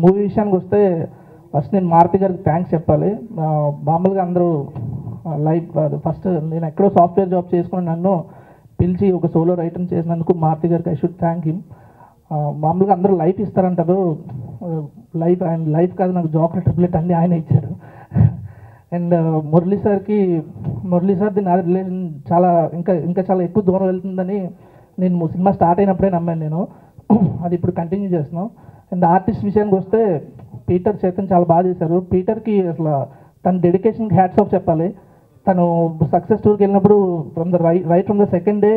Movie విషయానికి వస్తే first నేను మారుతి గారికి థ్యాంక్స్ చెప్పాలి. మామూలుగా అందరూ లైఫ్ ఫస్ట్ నేను ఎక్కడో సాఫ్ట్వేర్ జాబ్ చేసుకుని నన్ను పిలిచి ఒక సోలో రైటర్ చేసినందుకు మారుతి గారికి ఐ షుడ్ థ్యాంక్ హిమ్. మామూలుగా అందరూ లైఫ్ ఇస్తారంటారు, ఆయన లైఫ్ కాదు, నాకు జాబ్ ట్రిప్లెట్ అన్నీ ఆయన ఇచ్చారు. అండ్ మురళీ సార్ది నా రిలేషన్ చాలా ఇంకా చాలా ఎక్కువ దూరం వెళ్తుందని నేను సినిమా స్టార్ట్ అయినప్పుడే నమ్మాను నేను. అది ఇప్పుడు కంటిన్యూ చేస్తున్నాం. అండ్ ఆర్టిస్ట్ విషయానికి వస్తే పీటర్ చైతన్ చాలా బాగా చేశారు. పీటర్కి అసలు తన డెడికేషన్కి హ్యాట్స్ ఆఫ్ చెప్పాలి. తను సక్సెస్ టూర్కి వెళ్ళినప్పుడు right from the second day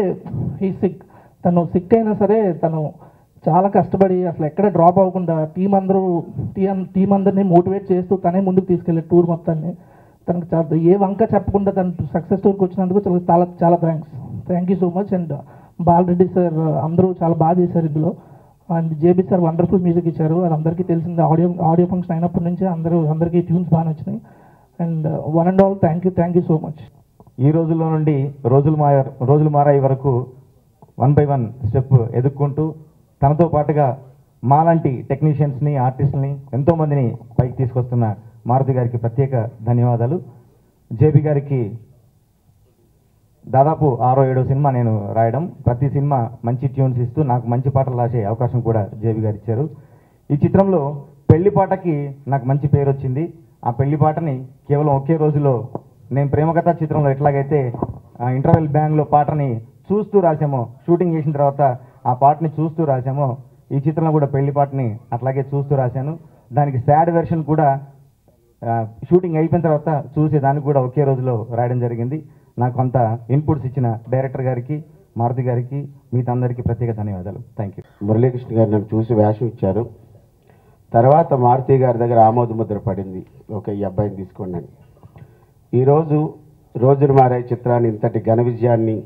he sick. తను సిక్ అయినా సరే తను చాలా కష్టపడి అసలు ఎక్కడ డ్రాప్ అవ్వకుండా టీం అందరినీ మోటివేట్ చేస్తూ తనే ముందుకు తీసుకెళ్ళే టూర్ మొత్తాన్ని. తనకు చాలా ఏ వంక చెప్పకుండా తను సక్సెస్ టూర్కి వచ్చినందుకు చాలా చాలా thank you so much. And Bala Reddy sir అందరూ చాలా బాగా చేశారు ఇందులో. And JB sir wonderful music ఇచ్చారు, అది అందరికీ తెలిసింది. ఆడియో ఫంక్షన్ అయినప్పటి నుంచి అందరికీ ట్యూన్స్ బాగా నచ్చినాయి. And one and all thank you so much. ఈ రోజుల్లో నుండి రోజులు మారాయి వరకు 1 by 1 స్టెప్ ఎదుక్కుంటూ తనతో పాటుగా మాలాంటి టెక్నీషియన్స్ని ఆర్టిస్ట్ని ఎంతోమందిని పైకి తీసుకొస్తున్న మారుతి గారికి ప్రత్యేక ధన్యవాదాలు. జేబీ గారికి దాదాపు 6వ 7వ సినిమా నేను రాయడం, ప్రతి సినిమా మంచి ట్యూన్స్ ఇస్తూ నాకు మంచి పాటలు రాసే అవకాశం కూడా జేబీ గారు ఇచ్చారు. ఈ చిత్రంలో పెళ్లి పాటకి నాకు మంచి పేరు వచ్చింది. ఆ పెళ్లి పాటని కేవలం ఒకే రోజులో నేను ప్రేమకథ చిత్రంలో ఎట్లాగైతే ఇంటర్వెల్ బ్యాంగ్లో పాటని చూస్తూ రాసామో, షూటింగ్ చేసిన తర్వాత ఆ పాటని చూస్తూ రాసామో, ఈ చిత్రంలో కూడా పెళ్లి పాటని అట్లాగే చూస్తూ రాశాను. దానికి సాడ్ వెర్షన్ కూడా షూటింగ్ అయిపోయిన తర్వాత చూసి దానికి కూడా ఒకే రోజులో రాయడం జరిగింది. నాకు కొంత ఇన్పుట్స్ ఇచ్చిన డైరెక్టర్ గారికి, మారుతి గారికి, మీతో అందరికీ ప్రత్యేక ధన్యవాదాలు. Thank you. మురళీకృష్ణ గారు నన్ను చూసి వేషం ఇచ్చారు. తర్వాత మారుతి గారి దగ్గర ఆమోద ముద్ర పడింది, ఈ అబ్బాయిని తీసుకోండి అని. ఈరోజు రోజులు మారే చిత్రాన్ని ఇంతటి ఘన విజయాన్ని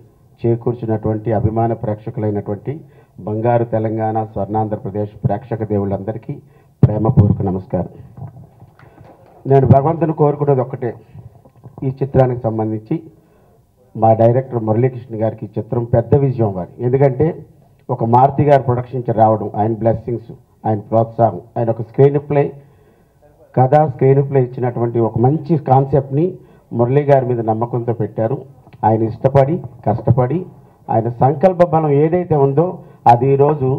చేకూర్చినటువంటి అభిమాన ప్రేక్షకులైనటువంటి బంగారు తెలంగాణ, స్వర్ణాంధ్రప్రదేశ్ ప్రేక్షక దేవుళ్ళందరికీ ప్రేమపూర్వక నమస్కారం. నేను భగవంతుని కోరుకునేది ఒక్కటే, ఈ చిత్రానికి సంబంధించి మా డైరెక్టర్ మురళీకృష్ణ గారికి ఈ చిత్రం పెద్ద విజయం వారి. ఎందుకంటే ఒక మారుతి గారి ప్రొడక్షన్ నుంచి రావడం, ఆయన బ్లెస్సింగ్స్, ఆయన ప్రోత్సాహం, ఆయన ఒక స్క్రీన్ ప్లే ఇచ్చినటువంటి ఒక మంచి కాన్సెప్ట్ని మురళీ గారి మీద నమ్మకంతో పెట్టారు. ఆయన ఇష్టపడి కష్టపడి ఆయన సంకల్ప బలం ఏదైతే ఉందో అది ఈరోజు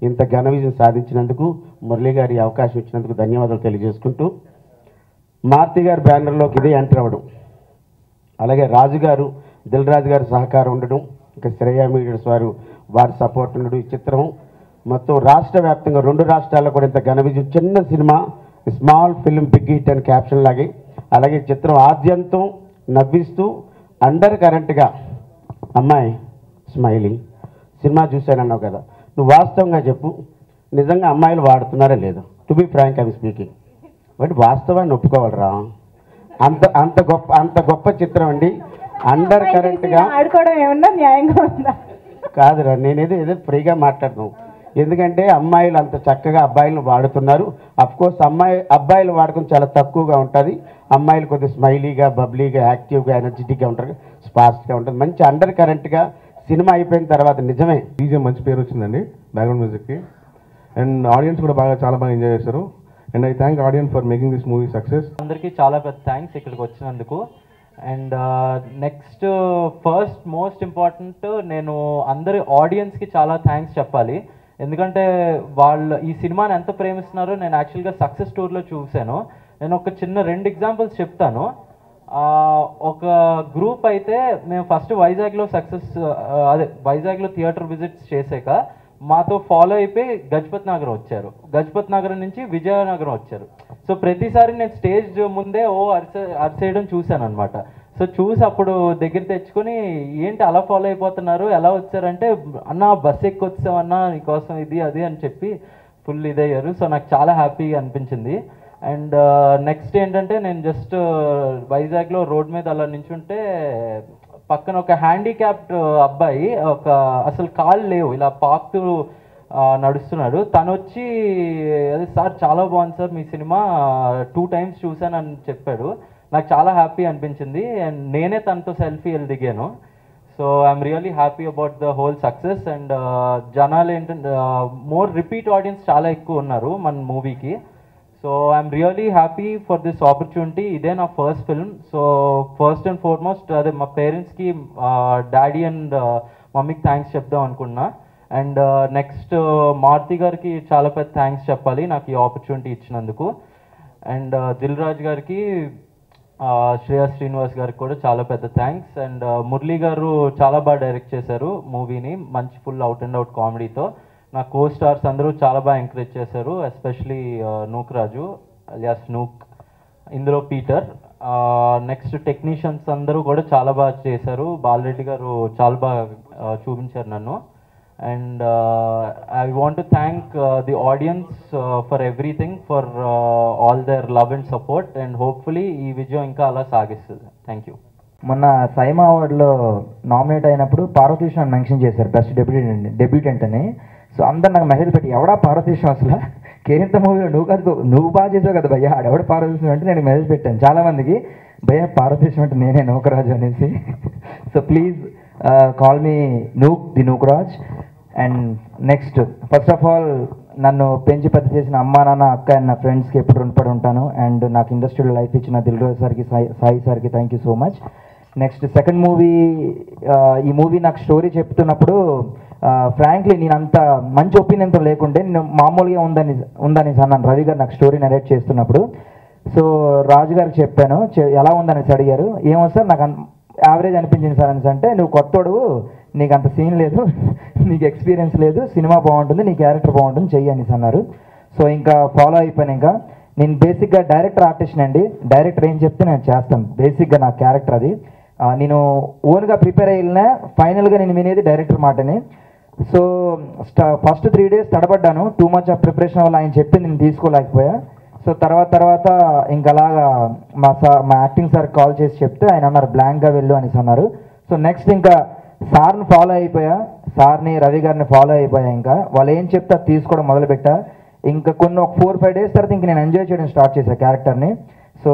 ఇంత ఘన విజయం సాధించినందుకు మురళీ గారి అవకాశం ఇచ్చినందుకు ధన్యవాదాలు తెలియజేసుకుంటూ, మారుతి గారి బ్యానర్లోకి ఇదే ఎంటర్ అవ్వడం, అలాగే రాజుగారు దిల్ రాజు గారి సహకారం ఉండడం, ఇంకా శ్రేయ మీడియాస్ వారి సపోర్ట్ ఉండడం, ఈ చిత్రం మొత్తం రాష్ట్ర వ్యాప్తంగా 2 రాష్ట్రాల్లో కూడా ఇంత ఘన విజయం. చిన్న సినిమా, స్మాల్ ఫిల్మ్ బిగ్ హిట్ అని క్యాప్షన్ లాగే, అలాగే చిత్రం ఆద్యంతం నవ్విస్తూ అండర్ కరెంట్గా అమ్మాయి స్మైలీ సినిమా చూశానన్నావు కదా, నువ్వు వాస్తవంగా చెప్పు, నిజంగా అమ్మాయిలు వాడుతున్నారా లేదా? To be frank I'm speaking, but వాస్తవాన్ని ఒప్పుకోవాలరా. అంత గొప్ప చిత్రం అండి. అండర్ కరెంట్గా ఆడుకోవడం ఏమన్నా న్యాయంగా ఉందా? కాదురా, ఏదో ఫ్రీగా మాట్లాడతాం. ఎందుకంటే అమ్మాయిలు అంత చక్కగా అబ్బాయిలను వాడుతున్నారు. అఫ్కోర్స్ అబ్బాయిలు వాడకం చాలా తక్కువగా ఉంటుంది. అమ్మాయిలు కొద్దిగా స్మైలీగా, బబ్లీగా, యాక్టివ్గా, ఎనర్జెటిక్గా ఉంటారు, స్పార్క్స్గా ఉంటుంది. మంచి అండర్ కరెంట్గా సినిమా అయిపోయిన తర్వాత నిజమే బీజిఎం మంచి పేరు వచ్చిందండి బ్యాక్గ్రౌండ్ మ్యూజిక్కి. అండ్ ఆడియన్స్ కూడా చాలా బాగా ఎంజాయ్ చేశారు. And I thank audience for making this movie success. అందరికీ చాలా పెద్ద థ్యాంక్స్ ఇక్కడికి వచ్చినందుకు. And next first most important, నేను అందరి ఆడియన్స్కి చాలా థ్యాంక్స్ చెప్పాలి. ఎందుకంటే వాళ్ళు ఈ సినిమాని ఎంత ప్రేమిస్తున్నారో నేను యాక్చువల్గా సక్సెస్ టూర్లో చూశాను. నేను ఒక చిన్న 2 ఎగ్జాంపుల్స్ చెప్తాను. ఒక గ్రూప్ అయితే మేము ఫస్ట్ వైజాగ్లో వైజాగ్లో థియేటర్ విజిట్స్ చేసాక మాతో ఫాలో అయిపోయి గజపతి నగరం వచ్చారు. గజపతి నగరం నుంచి విజయనగరం వచ్చారు. సో ప్రతిసారి నేను స్టేజ్ ముందే అరిసేయడం చూశాను అనమాట. సో చూసి అప్పుడు దగ్గర తెచ్చుకొని ఏంటి అలా ఫాలో అయిపోతున్నారు, ఎలా వచ్చారంటే అన్న బస్ ఎక్కి వచ్చామన్నా నీకోసం ఇది అది అని చెప్పి ఫుల్ ఇదయ్యారు. సో నాకు చాలా హ్యాపీగా అనిపించింది. అండ్ నెక్స్ట్ ఏంటంటే నేను జస్ట్ వైజాగ్లో రోడ్ మీద అలా నించుంటే పక్కన ఒక హ్యాండిక్యాప్డ్ అబ్బాయి అసలు కాళ్ళు లేవు ఇలా పాకుతూ నడుస్తున్నాడు. తను వచ్చి అదే సార్ చాలా బాగుంది సార్ మీ సినిమా 2 times చూశాను అని చెప్పాడు. నాకు చాలా హ్యాపీ అనిపించింది అండ్ నేనే తనతో సెల్ఫీ దిగాను. So I'm really happy about the whole success. And జనాలు ఏంటంటే మోర్ రిపీట్ ఆడియన్స్ చాలా ఎక్కువ ఉన్నారు మన మూవీకి. So I'm really happy for this opportunity. ఇదే నా first film. So first and foremost అదే మా పేరెంట్స్కి డాడీ అండ్ మమ్మీకి థ్యాంక్స్ చెప్దాం అనుకున్నా. అండ్ నెక్స్ట్ మారుతి గారికి చాలా పెద్ద థ్యాంక్స్ చెప్పాలి నాకు ఈ ఆపర్చునిటీ ఇచ్చినందుకు. అండ్ దిల్ రాజు గారికి, శ్రేయా శ్రీనివాస్ గారికి కూడా చాలా పెద్ద థ్యాంక్స్. అండ్ మురళీ గారు చాలా బాగా డైరెక్ట్ చేశారు మూవీని, మంచి ఫుల్ అవుట్ అండ్ అవుట్ కామెడీతో. నా కో స్టార్స్ అందరూ చాలా బాగా ఎంకరేజ్ చేశారు, ఎస్పెషలీ నూక్ రాజు అలియాస్ నూక్, ఇందులో పీటర్. నెక్స్ట్ టెక్నీషియన్స్ అందరూ కూడా చాలా బాగా చేశారు. బాలరెడ్డి గారు చాలా బాగా చూపించారు నన్ను. And I want to thank the audience for everything, for all there love and support. And hopefully ఈ విజయం ఇంకా అలా సాగిస్తుంది. Thank you. మొన్న సైమా అవార్డులో నామినేట్ అయినప్పుడు పార్వతీశ్వరం మెన్షన్ చేశారు బెస్ట్ డెబ్యూటెంట్ అని. సో అందరు నాకు మెసేజ్ పెట్టి ఎవడా పార్వతీశ్వరం అసలు కేరింత మూవీలో నువ్వు బాగా చేసావు కదా భయ్యా ఆడెవడ పార్వతీశ్వరం అంటే నేను మెసేజ్ పెట్టాను చాలామందికి, భయ్యా పార్వతీశ్వరం అంటే నేనే నూకరాజు అనేసి. So please call me the Nookaraj. And next first of all నన్ను పెంచి పెద్ద చేసిన అమ్మా నాన్న అక్క అండ్ నా ఫ్రెండ్స్కి ఎప్పుడు రుణపడి ఉంటాను. అండ్ నాకు ఇండస్ట్రీలో లైఫ్ ఇచ్చిన దిల్ రాజు సార్కి సాయి సార్కి thank you so much. Next second movie, ఈ మూవీ నాకు స్టోరీ చెప్తున్నప్పుడు ఫ్రాంక్లీ నేను అంత మంచి ఒపీనియన్తో లేకుంటే నేను మామూలుగా ఉందని అన్నాను రవి గారు నాకు స్టోరీ నరేట్ చేస్తున్నప్పుడు. సో రాజు గారికి చెప్పాను, ఎలా ఉందనేసి అడిగారు. ఏమో సార్ నాకు యావరేజ్ అనిపించింది సార్ అనేసి అంటే, నువ్వు కొత్తోడు నీకు అంత సీన్ లేదు, నీకు ఎక్స్పీరియన్స్ లేదు, సినిమా బాగుంటుంది, నీ క్యారెక్టర్ బాగుంటుంది, చెయ్యి అనేసి అన్నారు. సో ఇంకా ఫాలో అయిపోయాను. ఇంకా నేను బేసిక్గా డైరెక్టర్ ఆర్టిస్ట్ అండి, డైరెక్టర్ ఏం చెప్తే నేను చేస్తాను, బేసిక్గా నా క్యారెక్టర్ అది. నేను ఓన్గా ప్రిపేర్ అయ్యినా ఫైనల్గా నేను వినేది డైరెక్టర్ మాటని. సో ఫస్ట్ 3 days తడబడ్డాను, టూ మచ్ ఆఫ్ ప్రిపరేషన్ వల్ల ఆయన చెప్పింది నేను తీసుకోలేకపోయా. సో తర్వాత ఇంకలాగా మా యాక్టింగ్ సార్ కాల్ చేసి చెప్తే ఆయన అన్నారు బ్లాంక్గా వెళ్ళు అనేసి అన్నారు. సో నెక్స్ట్ ఇంకా సార్ని ఫాలో అయిపోయా, సార్ని రవి గారిని ఫాలో అయిపోయా. ఇంకా వాళ్ళు ఏం చెప్తే అది తీసుకోవడం మొదలుపెట్టా. ఇంకా కొన్ని ఒక 4-5 days తర్వాత ఇంక నేను ఎంజాయ్ చేయడం స్టార్ట్ చేశాను క్యారెక్టర్ని. సో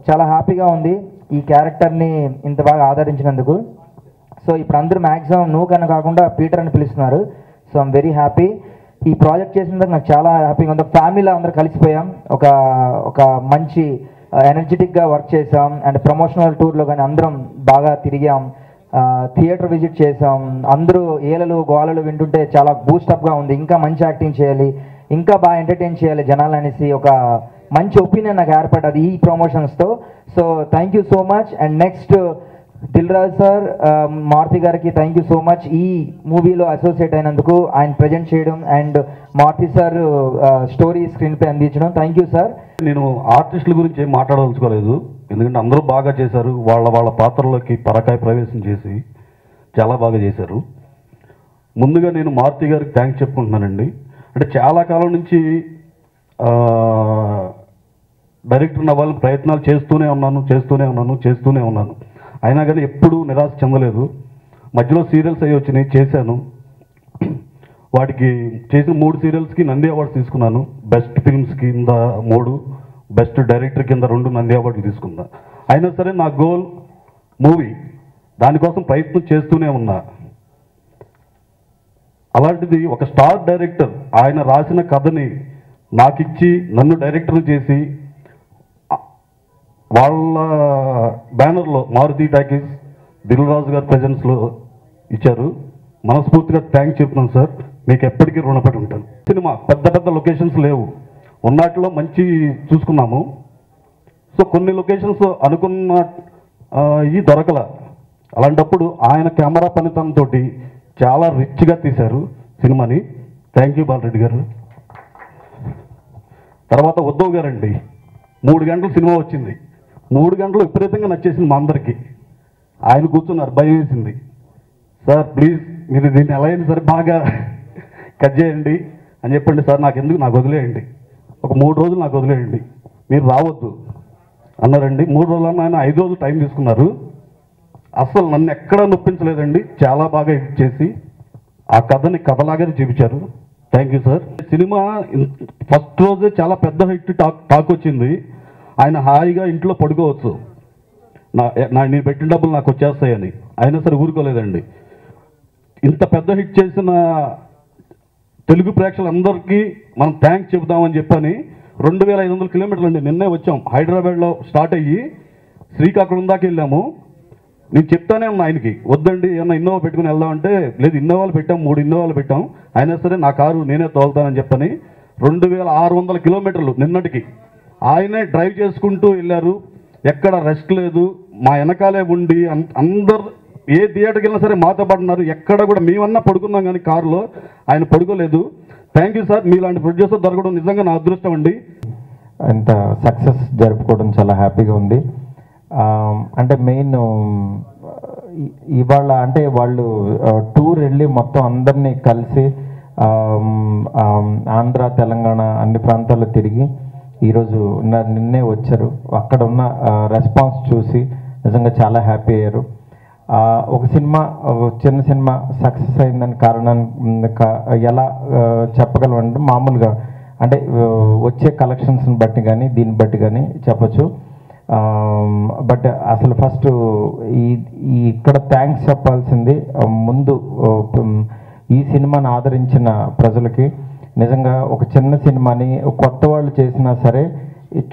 చాలా హ్యాపీగా ఉంది ఈ క్యారెక్టర్ని ఇంత బాగా ఆదరించినందుకు. సో ఇప్పుడు అందరూ మ్యాక్సిమం నువ్వు కన్నా కాకుండా పీటర్ అని పిలుస్తున్నారు. So I'm very happy. ఈ ప్రాజెక్ట్ చేసినందుకు నాకు చాలా హ్యాపీగా ఉంది. ఫ్యామిలీలో అందరూ కలిసిపోయాం, ఒక మంచి ఎనర్జెటిక్గా వర్క్ చేసాం. అండ్ ప్రమోషనల్ టూర్లో కానీ అందరం బాగా తిరిగాం, థియేటర్ విజిట్ చేసాం. అందరూ ఏలలు గోలలు వింటుంటే చాలా బూస్టప్గా ఉంది, ఇంకా మంచి యాక్టింగ్ చేయాలి, ఇంకా బాగా ఎంటర్టైన్ చేయాలి జనాలు అనేసి ఒక మంచి ఒపీనియన్ నాకు ఏర్పడ్డది ఈ ప్రమోషన్స్తో. So thank you so much. And next Dil Raju sir, Maruthi గారికి థ్యాంక్ యూ సో మచ్ ఈ మూవీలో అసోసియేట్ అయినందుకు, ఆయన ప్రజెంట్ చేయడం and Maruthi sir story screen పై అందించడం. Thank you sir. నేను ఆర్టిస్టుల గురించి ఏం మాట్లాడదలుచుకోలేదు, ఎందుకంటే అందరూ బాగా చేశారు, వాళ్ళ పాత్రలోకి పరకాయ ప్రవేశం చేసి చాలా బాగా చేశారు. ముందుగా నేను మారుతి గారికి థ్యాంక్స్ చెప్పుకుంటున్నానండి. అంటే చాలా కాలం నుంచి డైరెక్టర్ అవ్వాలని ప్రయత్నాలు చేస్తూనే ఉన్నాను. అయినా కానీ ఎప్పుడూ నిరాశ చెందలేదు. మధ్యలో సీరియల్స్ అవి వచ్చినాయి, చేశాను. వాటికి చేసిన 3 సీరియల్స్కి నంది అవార్డ్స్ తీసుకున్నాను. బెస్ట్ ఫిల్మ్స్ కింద 3, బెస్ట్ డైరెక్టర్ కింద 2 నంది అవార్డులు తీసుకున్నా. అయినా సరే నా గోల్ మూవీ, దానికోసం ప్రయత్నం చేస్తూనే ఉన్నా. అలాంటిది ఒక స్టార్ డైరెక్టర్ ఆయన రాసిన కథని నాకిచ్చి నన్ను డైరెక్టర్ చేసి వాళ్ళ బ్యానర్లో మారుతి టాకీస్ దిల్ రాజు గారి ప్రెజెన్స్లో ఇచ్చారు. మనస్ఫూర్తిగా థ్యాంక్స్ చెప్తున్నాను సార్, మీకు ఎప్పటికీ రుణపడి ఉంటాను. సినిమా పెద్ద లొకేషన్స్ లేవు, ఉన్నట్లో మంచి చూసుకున్నాము. సో కొన్ని లొకేషన్స్ అనుకున్న ఈ దొరకల. అలాంటప్పుడు ఆయన కెమెరా పనితనంతో చాలా రిచ్గా తీశారు సినిమాని. థ్యాంక్ యూ బాలరెడ్డి గారు. తర్వాత ఉద్ధవ్ గారండి, 3 గంటలు సినిమా వచ్చింది. 3 గంటలు విపరీతంగా నచ్చేసింది మా అందరికీ. ఆయన కూర్చున్నారు, భయం వేసింది. సార్ ప్లీజ్ మీరు దీన్ని ఎలా అయినా సరే బాగా కట్ చేయండి అని చెప్పండి సార్, నాకు వదిలేయండి, ఒక 3 రోజులు నాకు వదిలేయండి, మీరు రావద్దు అన్నారండి. 3 రోజులన్నా ఆయన 5 రోజులు టైం తీసుకున్నారు. అసలు నన్ను ఎక్కడా నొప్పించలేదండి. చాలా బాగా ఎడిట్ చేసి ఆ కథని కథలాగానే చూపించారు. Thank you sir. Cinema first రోజే చాలా పెద్ద హిట్ టాక్ వచ్చింది. ఆయన హాయిగా ఇంట్లో పడుకోవచ్చు, నేను పెట్టిన డబ్బులు నాకు వచ్చేస్తాయని. అయినా సరే ఊరుకోలేదండి. ఇంత పెద్ద హిట్ చేసిన తెలుగు ప్రేక్షకులందరికీ మనం థ్యాంక్స్ చెబుదామని చెప్పని 2500 కిలోమీటర్లు అండి, నిన్నే వచ్చాం. హైదరాబాద్లో స్టార్ట్ అయ్యి శ్రీకాకుళం దాకా వెళ్ళాము. నేను చెప్తానే ఉన్నా ఆయనకి, వద్దండి ఏమన్నా ఇన్నోవా పెట్టుకుని వెళ్దామంటే, లేదు ఇన్నోవాలు పెట్టాం, 3 ఇన్నోవాలు పెట్టాం, అయినా సరే నా కారు నేనే తోలుతానని చెప్పని 2600 కిలోమీటర్లు నిన్నటికి ఆయనే డ్రైవ్ చేసుకుంటూ వెళ్ళారు. ఎక్కడ రెస్ట్ లేదు, మా వెనకాలే ఉండి అందరు ఏ థియేటర్కి వెళ్ళినా సరే మాతో పడుతున్నారు. ఎక్కడ కూడా మేమన్నా పడుకున్నాం కానీ కారులో, ఆయన పడుకోలేదు. థ్యాంక్ యూ సార్, మీలాంటి ప్రొడ్యూసర్ దొరకడం నిజంగా నా అదృష్టం అండి. ఇంత సక్సెస్ జరుపుకోవడం చాలా హ్యాపీగా ఉంది. అంటే మెయిన్ ఇవాళ అంటే వాళ్ళు టూర్ వెళ్ళి మొత్తం అందరినీ కలిసి ఆంధ్ర తెలంగాణ అన్ని ప్రాంతాల్లో తిరిగి ఈరోజు నిన్నే వచ్చారు. అక్కడ ఉన్న రెస్పాన్స్ చూసి నిజంగా చాలా హ్యాపీ అయ్యారు. ఒక సినిమా, చిన్న సినిమా సక్సెస్ అయిందని కారణం ఎలా చెప్పగలమంటే, మామూలుగా అంటే వచ్చే కలెక్షన్స్ని బట్టి కానీ దీన్ని బట్టి కానీ చెప్పచ్చు. బట్ అసలు ఫస్ట్ ఇక్కడ థ్యాంక్స్ చెప్పాల్సింది ముందు ఈ సినిమాని ఆదరించిన ప్రజలకి. నిజంగా ఒక చిన్న సినిమాని కొత్త వాళ్ళు చేసినా సరే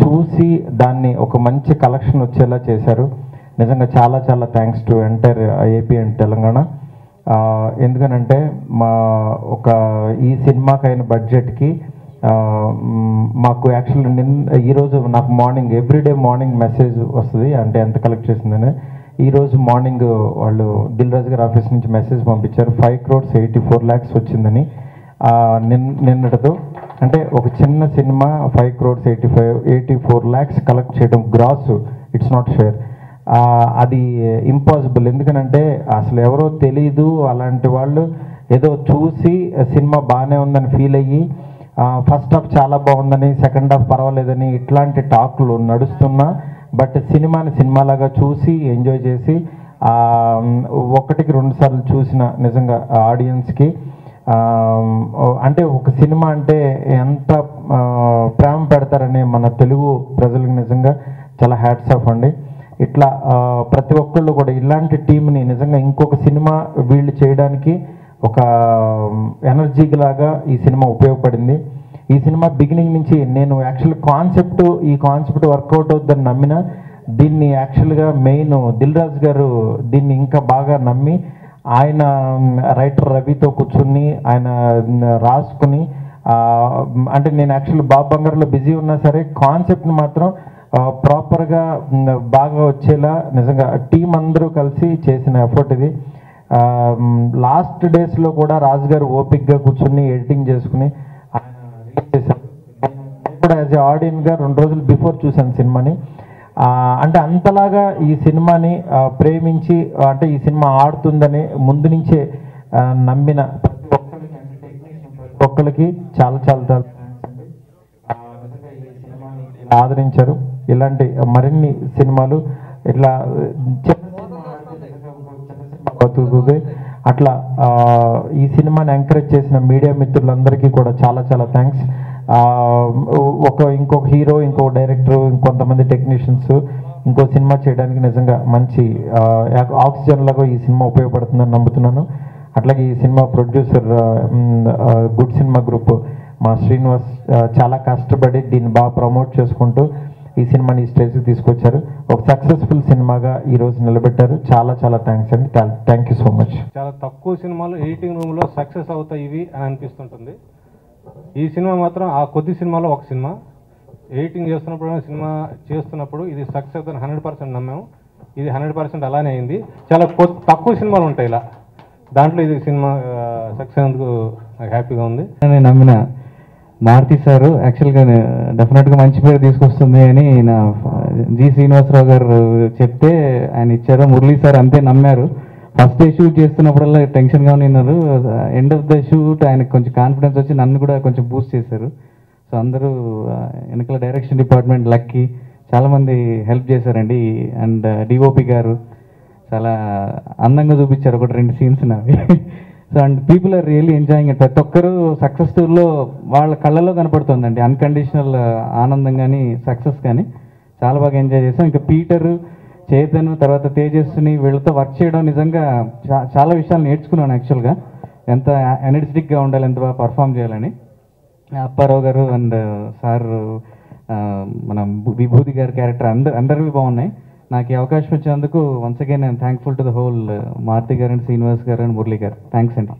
చూసి దాన్ని ఒక మంచి కలెక్షన్ వచ్చేలా చేశారు. నిజంగా చాలా చాలా thanks to entire AP and Telangana. ఎందుకనంటే ఈ సినిమాకైన బడ్జెట్కి మాకు యాక్చువల్లీ ఈరోజు నాకు మార్నింగ్ ఎవ్రీడే మార్నింగ్ మెసేజ్ వస్తుంది, అంటే ఎంత కలెక్ట్ చేసిందని. ఈరోజు మార్నింగ్ వాళ్ళు దిల్ రాజు గారి ఆఫీస్ నుంచి మెసేజ్ పంపించారు, 5,84 lakhs వచ్చిందని. నిన్నటితో అంటే ఒక చిన్న సినిమా 5,84 lakhs కలెక్ట్ చేయడం గ్రాస్, ఇట్స్ నాట్ ఫేర్. అది ఇంపాసిబుల్. ఎందుకనంటే అసలు ఎవరో తెలీదు, అలాంటి వాళ్ళు ఏదో చూసి సినిమా బాగానే ఉందని ఫీల్ అయ్యి ఫస్ట్ హాఫ్ చాలా బాగుందని, సెకండ్ హాఫ్ పర్వాలేదని ఇట్లాంటి టాక్లు నడుస్తున్నా, బట్ సినిమాని సినిమాలాగా చూసి ఎంజాయ్ చేసి 1కి 2 సార్లు చూసిన నిజంగా ఆడియన్స్కి అంటే ఒక సినిమా అంటే ఎంత ప్రేమ పెడతారని మన తెలుగు ప్రజలకు నిజంగా చాలా హ్యాట్స్ ఆఫ్ అండి. ఇట్లా ప్రతి ఒక్కళ్ళు కూడా ఇలాంటి టీంని నిజంగా ఇంకొక సినిమా వీళ్ళు చేయడానికి ఒక ఎనర్జీ లాగా ఈ సినిమా ఉపయోగపడింది. ఈ సినిమా బిగినింగ్ నుంచి నేను యాక్చువల్ ఈ కాన్సెప్ట్ వర్కౌట్ అవుతుందని నమ్మిన, దీన్ని యాక్చువల్గా మెయిన్ దిల్ రాజు గారు దీన్ని ఇంకా బాగా నమ్మి ఆయన రైటర్ రవితో కూర్చుని ఆయన రాసుకుని, అంటే నేను యాక్చువల్ బాబు బంగారులో బిజీ ఉన్నా సరే కాన్సెప్ట్ని మాత్రం ప్రాపర్గా బాగా వచ్చేలా నిజంగా టీం అందరూ కలిసి చేసిన ఎఫర్ట్ ఇది. లాస్ట్ డేస్లో కూడా రాజు గారు ఓపిక్గా కూర్చుని ఎడిటింగ్ చేసుకుని చేశారు. కూడా యాజ్ ఏ ఆడియన్గా 2 రోజులు బిఫోర్ చూశాను సినిమాని. అంటే అంతలాగా ఈ సినిమాని ప్రేమించి, అంటే ఈ సినిమా ఆడుతుందని ముందు నుంచే నమ్మిన ప్రతి ఒక్కరికి చాలా చాలా చాలా ఆదరించారు. ఇలాంటి మరిన్ని సినిమాలు ఇట్లా అట్లా ఈ సినిమాని ఎంకరేజ్ చేసిన మీడియా మిత్రులందరికీ కూడా చాలా చాలా థ్యాంక్స్. ఇంకొక హీరో, ఇంకో డైరెక్టర్, ఇంకొంతమంది టెక్నీషియన్స్ ఇంకో సినిమా చేయడానికి నిజంగా మంచి ఆక్సిజన్ లాగా ఈ సినిమా ఉపయోగపడుతుందని నమ్ముతున్నాను. అట్లాగే ఈ cinema producer good cinema group మా శ్రీనివాస్ చాలా కష్టపడి దీన్ని బాగా ప్రమోట్ చేసుకుంటూ ఈ సినిమాని ఈ స్టేజ్కి తీసుకొచ్చారు. ఒక సక్సెస్ఫుల్ సినిమాగా ఈరోజు నిలబెట్టారు. చాలా చాలా థ్యాంక్స్ అండి. Thank you so much. చాలా తక్కువ సినిమాలు ఎడిటింగ్ రూమ్లో సక్సెస్ అవుతాయి ఇవి అని అనిపిస్తుంటుంది. ఈ సినిమా మాత్రం ఆ కొద్ది సినిమాలో ఒక సినిమా. ఎడిటింగ్ చేస్తున్నప్పుడు ఇది సక్సెస్ అవుతుంది 100% నమ్మాము. ఇది 100% అలానే అయింది. చాలా తక్కువ సినిమాలు ఉంటాయి ఇలా, దాంట్లో ఇది సినిమా సక్సెస్ అయినందుకు నాకు హ్యాపీగా ఉంది. నేను నమ్మిన మారుతి సారు యాక్చువల్గా డెఫినెట్గా మంచి పేరు తీసుకొస్తుంది అని నా జి శ్రీనివాసరావు గారు చెప్తే ఆయన ఇచ్చారు. మురళీ సార్ అంతే నమ్మారు. ఫస్ట్ డే షూట్ చేస్తున్నప్పుడల్లా టెన్షన్గా ఉన్నారు. ఎండ్ ఆఫ్ ద షూట్ ఆయనకు కొంచెం కాన్ఫిడెన్స్ వచ్చి నన్ను కూడా కొంచెం బూస్ట్ చేశారు. సో అందరూ వెనకాల డైరెక్షన్ డిపార్ట్మెంట్ లక్కీ చాలామంది హెల్ప్ చేశారండి. అండ్ డిఓపి గారు చాలా అందంగా చూపించారు ఒకటి 2 సీన్స్ నావి. So and people are really enjoying it. ప్రతి ఒక్కరు సక్సెస్ టూర్లో వాళ్ళ కళ్ళలో కనపడుతుందండి అన్కండిషనల్ ఆనందం కానీ సక్సెస్ కానీ. చాలా బాగా ఎంజాయ్ చేసాం. ఇంకా పీటరు, చేతన్, తర్వాత తేజస్సుని వీళ్ళతో వర్క్ చేయడం నిజంగా చాలా విషయాలు నేర్చుకున్నాను యాక్చువల్గా. ఎంత ఎనర్జెటిక్గా ఉండాలి, ఎంత బాగా పర్ఫామ్ చేయాలని. అప్పారావు గారు అండ్ సార్, మన విభూతి గారి క్యారెక్టర్ అందరివి బాగున్నాయి. నాకు ఈ అవకాశం ఇచ్చినందుకు once again I'm thankful to the whole Maruti గారు అండ్ శ్రీనివాస్ గారు అండ్ మురళీ గారు. థ్యాంక్స్ అండి.